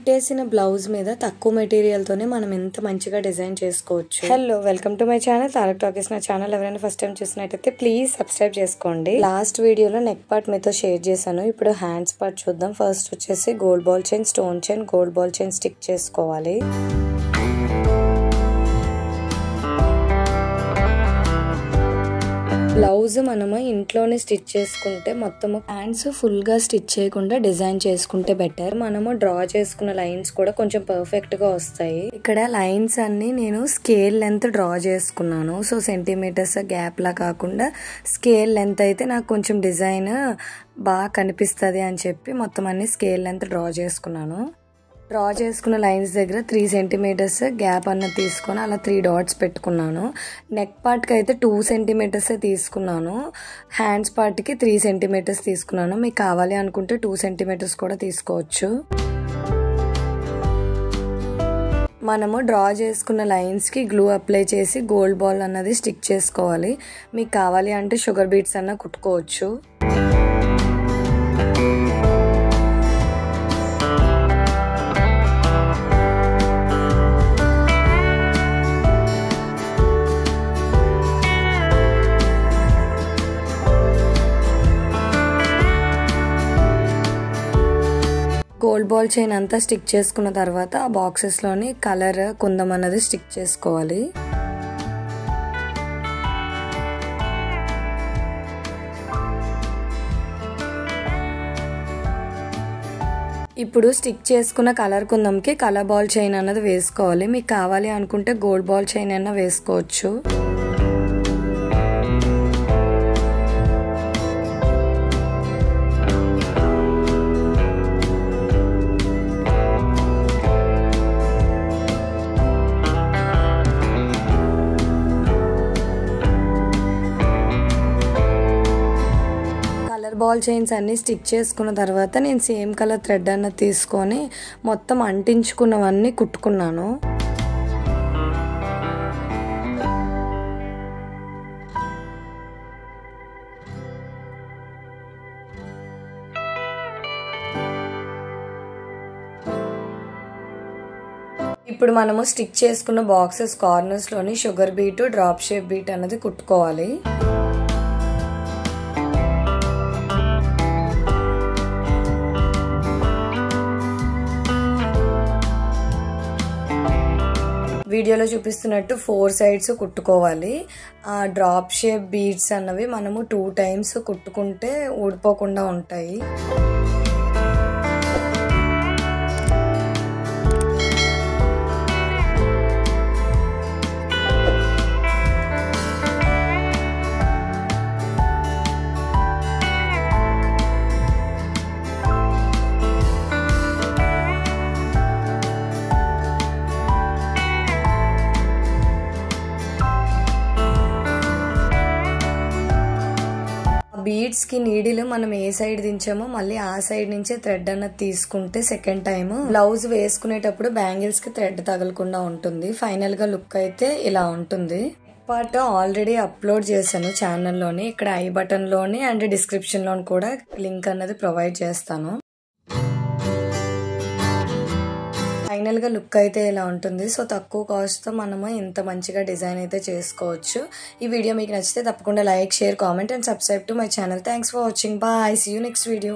కుట్టేసిన blouse మీద తక్కువ material తోనే మనం ఎంత మంచిగా డిజైన్ చేసుకోవచ్చు. Hello, welcome to my channel Tarak talkies. నా ఛానల్ ఎవరైనా ఫస్ట్ టైం చూసినట్టయితే ప్లీజ్ సబ్స్క్రైబ్ చేసుకోండి. లాస్ట్ వీడియోలో నెక్ పార్ట్ మీతో షేర్ చేశాను. ఇప్పుడు హ్యాండ్స్ పార్ట్ చూద్దాం. ఫస్ట్ వచ్చేసి gold ball chain, stone chain, gold ball chain stick చేసుకోవాలి. బ్లౌజ్ మనము ఇంట్లోనే స్టిచ్ చేసుకుంటే మొత్తము హ్యాండ్స్ ఫుల్ గా స్టిచ్ చేయకుండా డిజైన్ చేసుకుంటే బెటర్. మనము డ్రా చేసుకున్న లైన్స్ కూడా కొంచెం పర్ఫెక్ట్ గా వస్తాయి. ఇక్కడ లైన్స్ అన్ని నేను స్కేల్ లెంత్ డ్రా చేసుకున్నాను. సో సెంటీమీటర్స్ గ్యాప్ లా కాకుండా స్కేల్ లెంత్ అయితే నాకు కొంచెం డిజైన్ బాగా కనిపిస్తుంది అని చెప్పి మొత్తం అన్ని స్కేల్ లెంత్ డ్రా చేసుకున్నాను. డ్రా చేసుకున్న లైన్స్ దగ్గర 3 సెంటీమీటర్స్ గ్యాప్ అన్నది తీసుకొని అలా 3 డాట్స్ పెట్టుకున్నాను. నెక్ పార్ట్కి అయితే 2 సెంటీమీటర్సే తీసుకున్నాను. హ్యాండ్స్ పార్ట్కి 3 సెంటీమీటర్స్ తీసుకున్నాను. మీకు కావాలి అనుకుంటే 2 సెంటీమీటర్స్ కూడా తీసుకోవచ్చు. మనము డ్రా చేసుకున్న లైన్స్కి గ్లూ అప్లై చేసి గోల్డ్ బాల్ అన్నది స్టిక్ చేసుకోవాలి. మీకు కావాలి అంటే షుగర్ బీట్స్ అన్న కుట్టుకోవచ్చు. గోల్డ్ బాల్ చైన్ అంతా స్టిక్ చేసుకున్న తర్వాత ఆ బాక్సెస్లోని కలర్ కుందం అన్నది స్టిక్ చేసుకోవాలి. ఇప్పుడు స్టిక్ చేసుకున్న కలర్ కుందంకి కలర్ బాల్ చైన్ అన్నది వేసుకోవాలి. మీకు కావాలి అనుకుంటే గోల్డ్ బాల్ చైన్ అన్న వేసుకోవచ్చు. బాల్ చైన్స్ అన్ని స్టిక్ చేసుకున్న తర్వాత నేను సేమ్ కలర్ థ్రెడ్ అన్న తీసుకొని మొత్తం అంటించుకున్నవన్నీ కుట్టుకున్నాను. ఇప్పుడు మనము స్టిక్ చేసుకున్న బాక్సెస్ కార్నర్స్ లోని sugar beat, drop shape beat అన్నది కుట్టుకోవాలి. వీడియోలో చూపిస్తున్నట్టు 4 సైడ్స్ కుట్టుకోవాలి. ఆ డ్రాప్ షేప్ బీడ్స్ అన్నవి మనము 2 టైమ్స్ కుట్టుకుంటే ఊడిపోకుండా ఉంటాయి. బీడ్స్ కి నీడిల్ మనం ఏ సైడ్ దించామో మళ్ళీ ఆ సైడ్ నుంచే థ్రెడ్ అన్నది తీసుకుంటే సెకండ్ టైం బ్లౌజ్ వేసుకునేటప్పుడు బ్యాంగిల్స్ కి థ్రెడ్ తగలకుండా ఉంటుంది. ఫైనల్ గా లుక్ అయితే ఇలా ఉంటుంది. పార్ట్ ఆల్రెడీ అప్లోడ్ చేశాను ఛానల్లోని. ఇక్కడ ఐ బటన్ లోని అండ్ డిస్క్రిప్షన్ లోని కూడా లింక్ అన్నది ప్రొవైడ్ చేస్తాను. ఫైనల్ గా లుక్ అయితే ఇలా ఉంటుంది. సో తక్కువ కాస్ట్ తో మనము ఇంత మంచిగా డిజైన్ అయితే చేసుకోవచ్చు. ఈ వీడియో మీకు నచ్చితే తప్పకుండా like, share, comment and subscribe to my channel. Thanks for watching. Bye. See you next video.